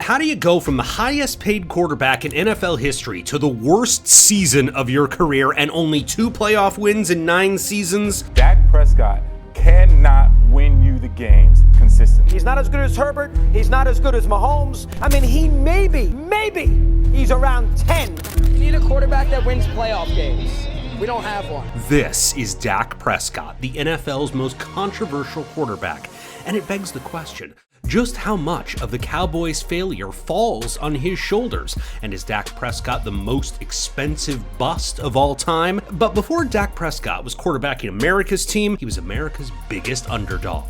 How do you go from the highest paid quarterback in NFL history to the worst season of your career and only 2 playoff wins in 9 seasons? Dak Prescott cannot win you the games consistently. He's not as good as Herbert. He's not as good as Mahomes. I mean, he maybe, he's around 10. You need a quarterback that wins playoff games. We don't have one. This is Dak Prescott, the NFL's most controversial quarterback. And it begs the question, just how much of the Cowboys' failure falls on his shoulders? And is Dak Prescott the most expensive bust of all time? But before Dak Prescott was quarterbacking America's team, he was America's biggest underdog.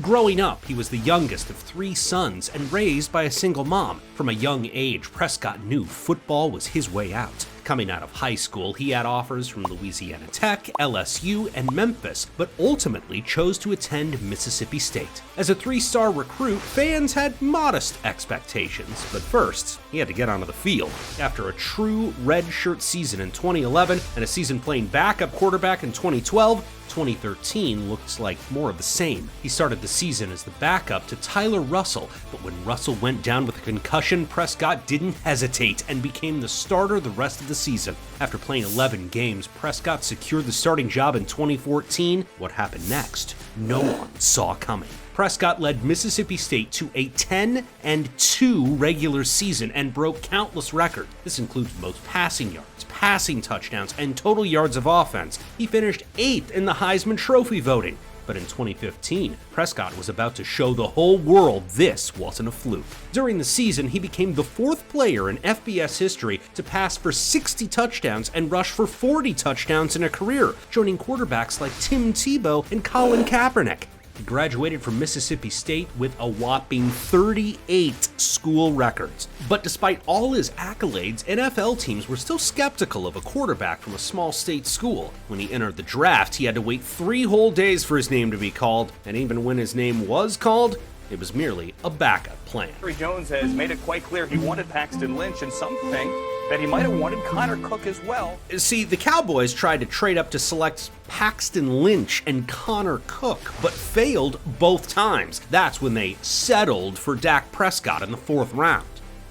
Growing up, he was the youngest of 3 sons and raised by a single mom. From a young age, Prescott knew football was his way out. Coming out of high school, he had offers from Louisiana Tech, LSU, and Memphis, but ultimately chose to attend Mississippi State. As a 3-star recruit, fans had modest expectations, but first, he had to get onto the field. After a true redshirt season in 2011 and a season playing backup quarterback in 2012, 2013 looks like more of the same. He started the season as the backup to Tyler Russell, but when Russell went down with a concussion, Prescott didn't hesitate and became the starter the rest of the season. After playing 11 games, Prescott secured the starting job in 2014. What happened next? No one saw coming. Prescott led Mississippi State to a 10-2 regular season and broke countless records. This includes most passing yards, passing touchdowns, and total yards of offense. He finished 8th in the Heisman Trophy voting. But in 2015, Prescott was about to show the whole world this wasn't a fluke. During the season, he became the 4th player in FBS history to pass for 60 touchdowns and rush for 40 touchdowns in a career, joining quarterbacks like Tim Tebow and Colin Kaepernick. He graduated from Mississippi State with a whopping 38 school records. But despite all his accolades, NFL teams were still skeptical of a quarterback from a small state school. When he entered the draft, he had to wait 3 whole days for his name to be called, and even when his name was called, it was merely a backup plan. Jerry Jones has made it quite clear he wanted Paxton Lynch, and some think that he might have wanted Connor Cook as well. See, the Cowboys tried to trade up to select Paxton Lynch and Connor Cook, but failed both times. That's when they settled for Dak Prescott in the 4th round.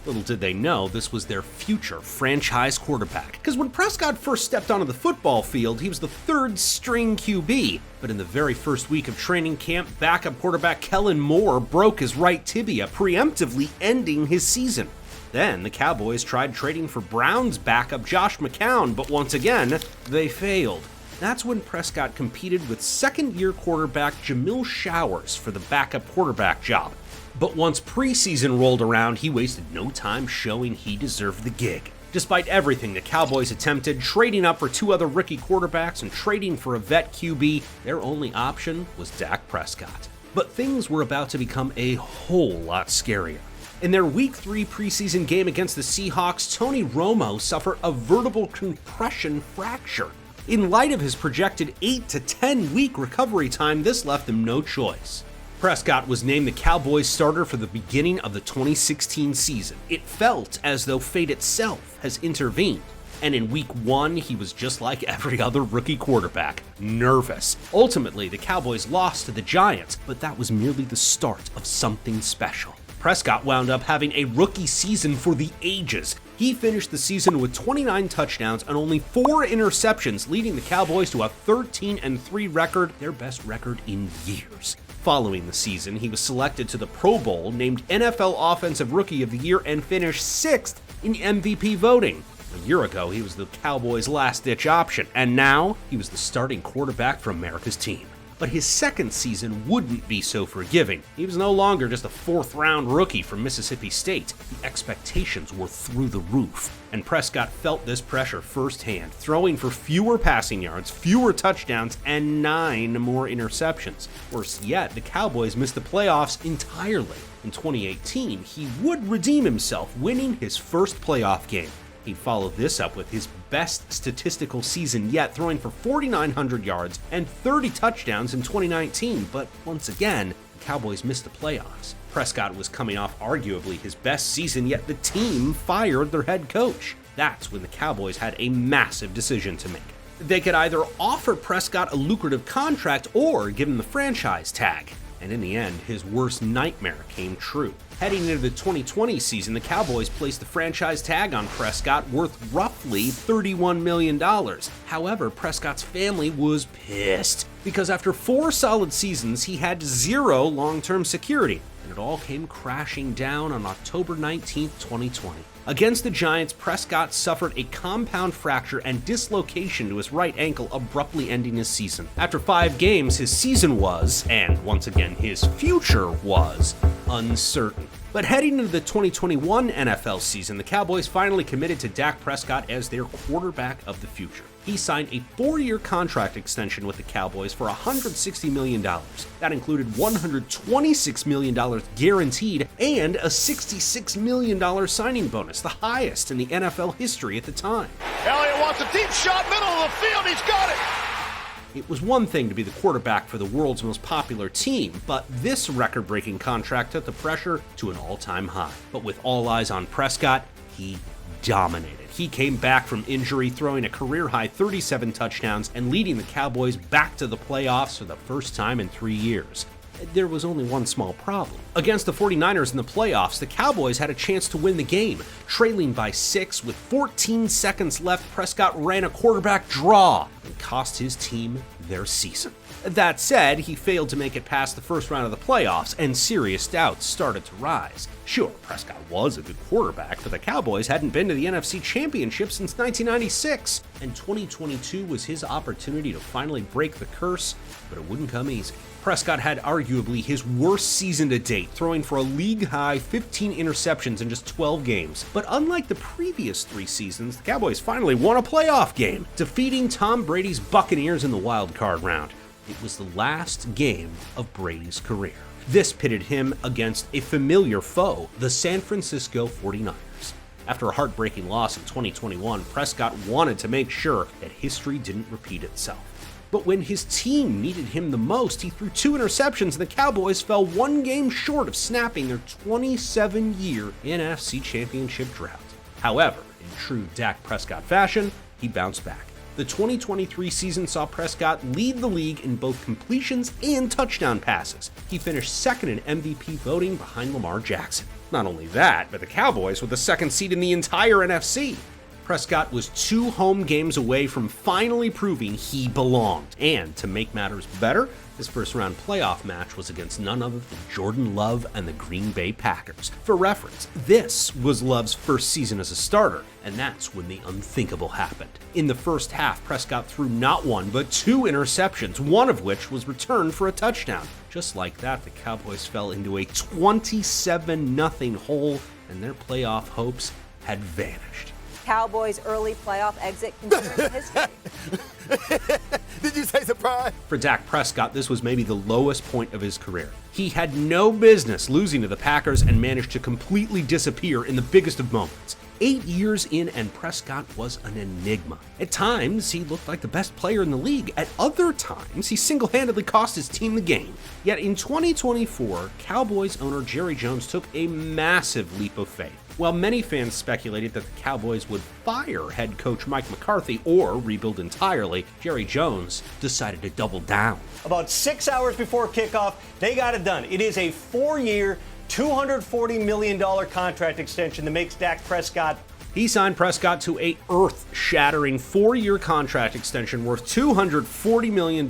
Little did they know this was their future franchise quarterback. Because when Prescott first stepped onto the football field, he was the 3rd-string QB. But in the very first week of training camp, backup quarterback Kellen Moore broke his right tibia, preemptively ending his season. Then the Cowboys tried trading for Browns backup Josh McCown, but once again, they failed. That's when Prescott competed with 2nd-year quarterback Jamil Showers for the backup quarterback job. But once preseason rolled around, he wasted no time showing he deserved the gig. Despite everything the Cowboys attempted, trading up for 2 other rookie quarterbacks and trading for a vet QB, their only option was Dak Prescott. But things were about to become a whole lot scarier. In their Week 3 preseason game against the Seahawks, Tony Romo suffered a vertebral compression fracture. In light of his projected 8 to 10 week recovery time, this left him no choice. Prescott was named the Cowboys starter for the beginning of the 2016 season. It felt as though fate itself has intervened. And in week 1, he was just like every other rookie quarterback, nervous. Ultimately, the Cowboys lost to the Giants, but that was merely the start of something special. Prescott wound up having a rookie season for the ages. He finished the season with 29 touchdowns and only 4 interceptions, leading the Cowboys to a 13-3 record, their best record in years. Following the season, he was selected to the Pro Bowl, named NFL Offensive Rookie of the Year, and finished 6th in MVP voting. A year ago, he was the Cowboys' last-ditch option, and now he was the starting quarterback for America's team. But his 2nd season wouldn't be so forgiving. He was no longer just a 4th-round rookie from Mississippi State. The expectations were through the roof, and Prescott felt this pressure firsthand, throwing for fewer passing yards, fewer touchdowns, and 9 more interceptions. Worse yet, the Cowboys missed the playoffs entirely. In 2018, he would redeem himself, winning his first playoff game. He'd follow this up with his best statistical season yet, throwing for 4,900 yards and 30 touchdowns in 2019, but once again, the Cowboys missed the playoffs. Prescott was coming off arguably his best season, yet the team fired their head coach. That's when the Cowboys had a massive decision to make. They could either offer Prescott a lucrative contract or give him the franchise tag. And in the end, his worst nightmare came true. Heading into the 2020 season, the Cowboys placed the franchise tag on Prescott worth roughly $31 million. However, Prescott's family was pissed because after 4 solid seasons, he had 0 long-term security. And it all came crashing down on October 19, 2020. Against the Giants, Prescott suffered a compound fracture and dislocation to his right ankle, abruptly ending his season. After 5 games, his season was, and once again his future was, uncertain. But heading into the 2021 NFL season, the Cowboys finally committed to Dak Prescott as their quarterback of the future. He signed a 4-year contract extension with the Cowboys for $160 million. That included $126 million guaranteed and a $66 million signing bonus, the highest in the NFL history at the time. Elliott wants a deep shot, middle of the field, he's got it! It was one thing to be the quarterback for the world's most popular team, but this record-breaking contract took the pressure to an all-time high. But with all eyes on Prescott, he dominated. He came back from injury, throwing a career-high 37 touchdowns and leading the Cowboys back to the playoffs for the first time in 3 years. There was only one small problem. Against the 49ers in the playoffs, the Cowboys had a chance to win the game. Trailing by 6 with 14 seconds left, Prescott ran a quarterback draw and cost his team their season. That said, he failed to make it past the first round of the playoffs, and serious doubts started to rise. Sure, Prescott was a good quarterback, but the Cowboys hadn't been to the NFC Championship since 1996, and 2022 was his opportunity to finally break the curse, but it wouldn't come easy. Prescott had arguably his worst season to date, throwing for a league-high 15 interceptions in just 12 games. But unlike the previous 3 seasons, the Cowboys finally won a playoff game, defeating Tom Brady's Buccaneers in the wild card round. It was the last game of Brady's career. This pitted him against a familiar foe, the San Francisco 49ers. After a heartbreaking loss in 2021, Prescott wanted to make sure that history didn't repeat itself. But when his team needed him the most, he threw 2 interceptions and the Cowboys fell 1 game short of snapping their 27-year NFC Championship drought. However, in true Dak Prescott fashion, he bounced back. The 2023 season saw Prescott lead the league in both completions and touchdown passes. He finished second in MVP voting behind Lamar Jackson. Not only that, but the Cowboys were the 2nd seed in the entire NFC. Prescott was 2 home games away from finally proving he belonged. And to make matters better, his first-round playoff match was against none other than Jordan Love and the Green Bay Packers. For reference, this was Love's first season as a starter, and that's when the unthinkable happened. In the first half, Prescott threw not 1, but 2 interceptions, one of which was returned for a touchdown. Just like that, the Cowboys fell into a 27-0 hole, and their playoff hopes had vanished. Cowboys' early playoff exit considering history. Did you say surprise? For Dak Prescott, this was maybe the lowest point of his career. He had no business losing to the Packers and managed to completely disappear in the biggest of moments. 8 years in, and Prescott was an enigma. At times, he looked like the best player in the league. At other times, he single-handedly cost his team the game. Yet in 2024, Cowboys owner Jerry Jones took a massive leap of faith. While many fans speculated that the Cowboys would fire head coach Mike McCarthy or rebuild entirely, Jerry Jones decided to double down. About 6 hours before kickoff, they got it done. It is a 4-year, $240 million contract extension that makes Dak Prescott. He signed Prescott to a earth-shattering 4-year contract extension worth $240 million.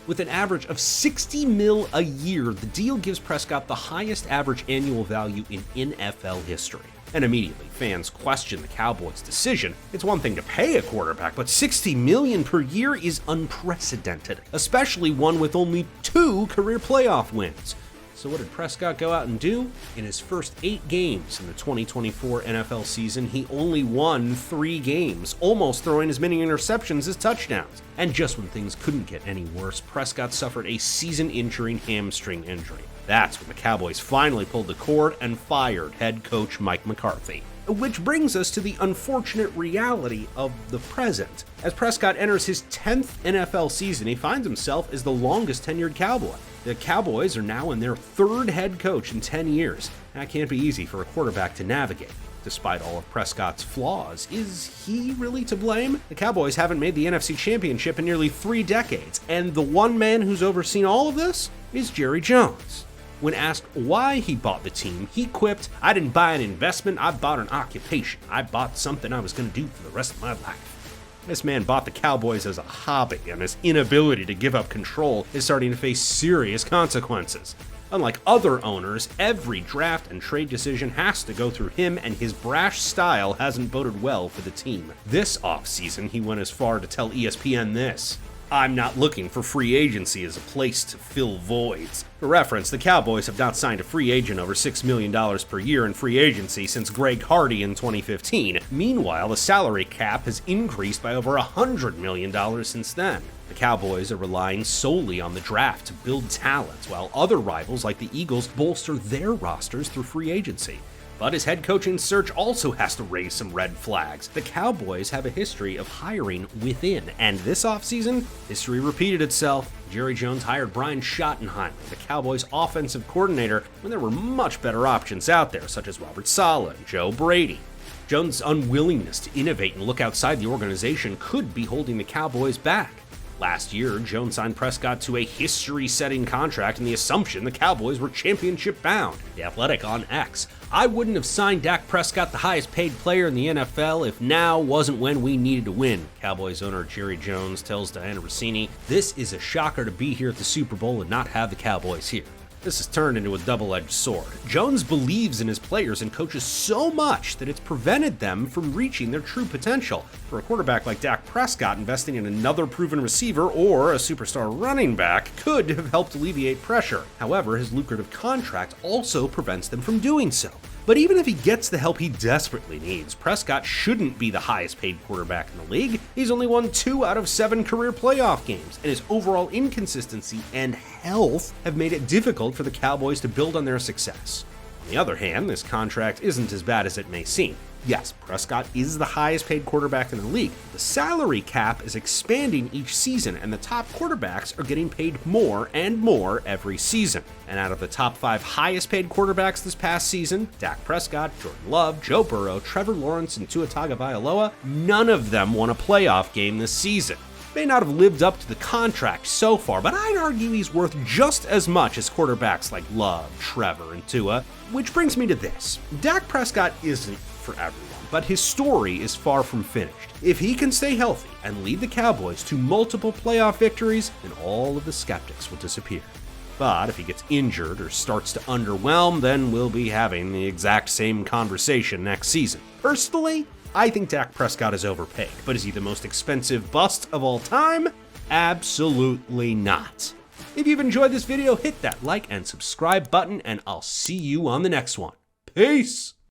With an average of $60 million a year, the deal gives Prescott the highest average annual value in NFL history. And immediately, fans question the Cowboys' decision. It's one thing to pay a quarterback, but $60 million per year is unprecedented, especially one with only 2 career playoff wins. So what did Prescott go out and do? In his first 8 games in the 2024 NFL season, he only won 3 games, almost throwing as many interceptions as touchdowns. And just when things couldn't get any worse, Prescott suffered a season-injuring hamstring injury. That's when the Cowboys finally pulled the cord and fired head coach Mike McCarthy. Which brings us to the unfortunate reality of the present. As Prescott enters his 10th NFL season, he finds himself as the longest tenured Cowboy. The Cowboys are now in their 3rd head coach in 10 years. That can't be easy for a quarterback to navigate. Despite all of Prescott's flaws, is he really to blame? The Cowboys haven't made the NFC Championship in nearly 3 decades, and the one man who's overseen all of this is Jerry Jones. When asked why he bought the team, he quipped, "I didn't buy an investment, I bought an occupation. I bought something I was going to do for the rest of my life." This man bought the Cowboys as a hobby, and his inability to give up control is starting to face serious consequences. Unlike other owners, every draft and trade decision has to go through him, and his brash style hasn't boded well for the team. This offseason, he went as far to tell ESPN this: "I'm not looking for free agency as a place to fill voids." For reference, the Cowboys have not signed a free agent over $6 million per year in free agency since Greg Hardy in 2015. Meanwhile, the salary cap has increased by over $100 million since then. The Cowboys are relying solely on the draft to build talent, while other rivals like the Eagles bolster their rosters through free agency. But his head coaching search also has to raise some red flags. The Cowboys have a history of hiring within, and this offseason, history repeated itself. Jerry Jones hired Brian Schottenheimer, the Cowboys' offensive coordinator, when there were much better options out there, such as Robert Saleh and Joe Brady. Jones' unwillingness to innovate and look outside the organization could be holding the Cowboys back. Last year, Jones signed Prescott to a history-setting contract in the assumption the Cowboys were championship-bound. The Athletic on X: "I wouldn't have signed Dak Prescott, the highest-paid player in the NFL, if now wasn't when we needed to win." Cowboys owner Jerry Jones tells Diana Rossini, "This is a shocker to be here at the Super Bowl and not have the Cowboys here." This has turned into a double-edged sword. Jones believes in his players and coaches so much that it's prevented them from reaching their true potential. For a quarterback like Dak Prescott, investing in another proven receiver or a superstar running back could have helped alleviate pressure. However, his lucrative contract also prevents them from doing so. But even if he gets the help he desperately needs, Prescott shouldn't be the highest-paid quarterback in the league. He's only won 2 out of 7 career playoff games, and his overall inconsistency and health have made it difficult for the Cowboys to build on their success. On the other hand, this contract isn't as bad as it may seem. Yes, Prescott is the highest-paid quarterback in the league. The salary cap is expanding each season, and the top quarterbacks are getting paid more and more every season. And out of the top 5 highest-paid quarterbacks this past season, Dak Prescott, Jordan Love, Joe Burrow, Trevor Lawrence, and Tua Tagovailoa, none of them won a playoff game this season. May not have lived up to the contract so far, but I'd argue he's worth just as much as quarterbacks like Love, Trevor, and Tua. Which brings me to this: Dak Prescott isn't for everyone, but his story is far from finished. If he can stay healthy and lead the Cowboys to multiple playoff victories, then all of the skeptics will disappear. But if he gets injured or starts to underwhelm, then we'll be having the exact same conversation next season. Personally, I think Dak Prescott is overpaid, but is he the most expensive bust of all time? Absolutely not. If you've enjoyed this video, hit that like and subscribe button, and I'll see you on the next one. Peace!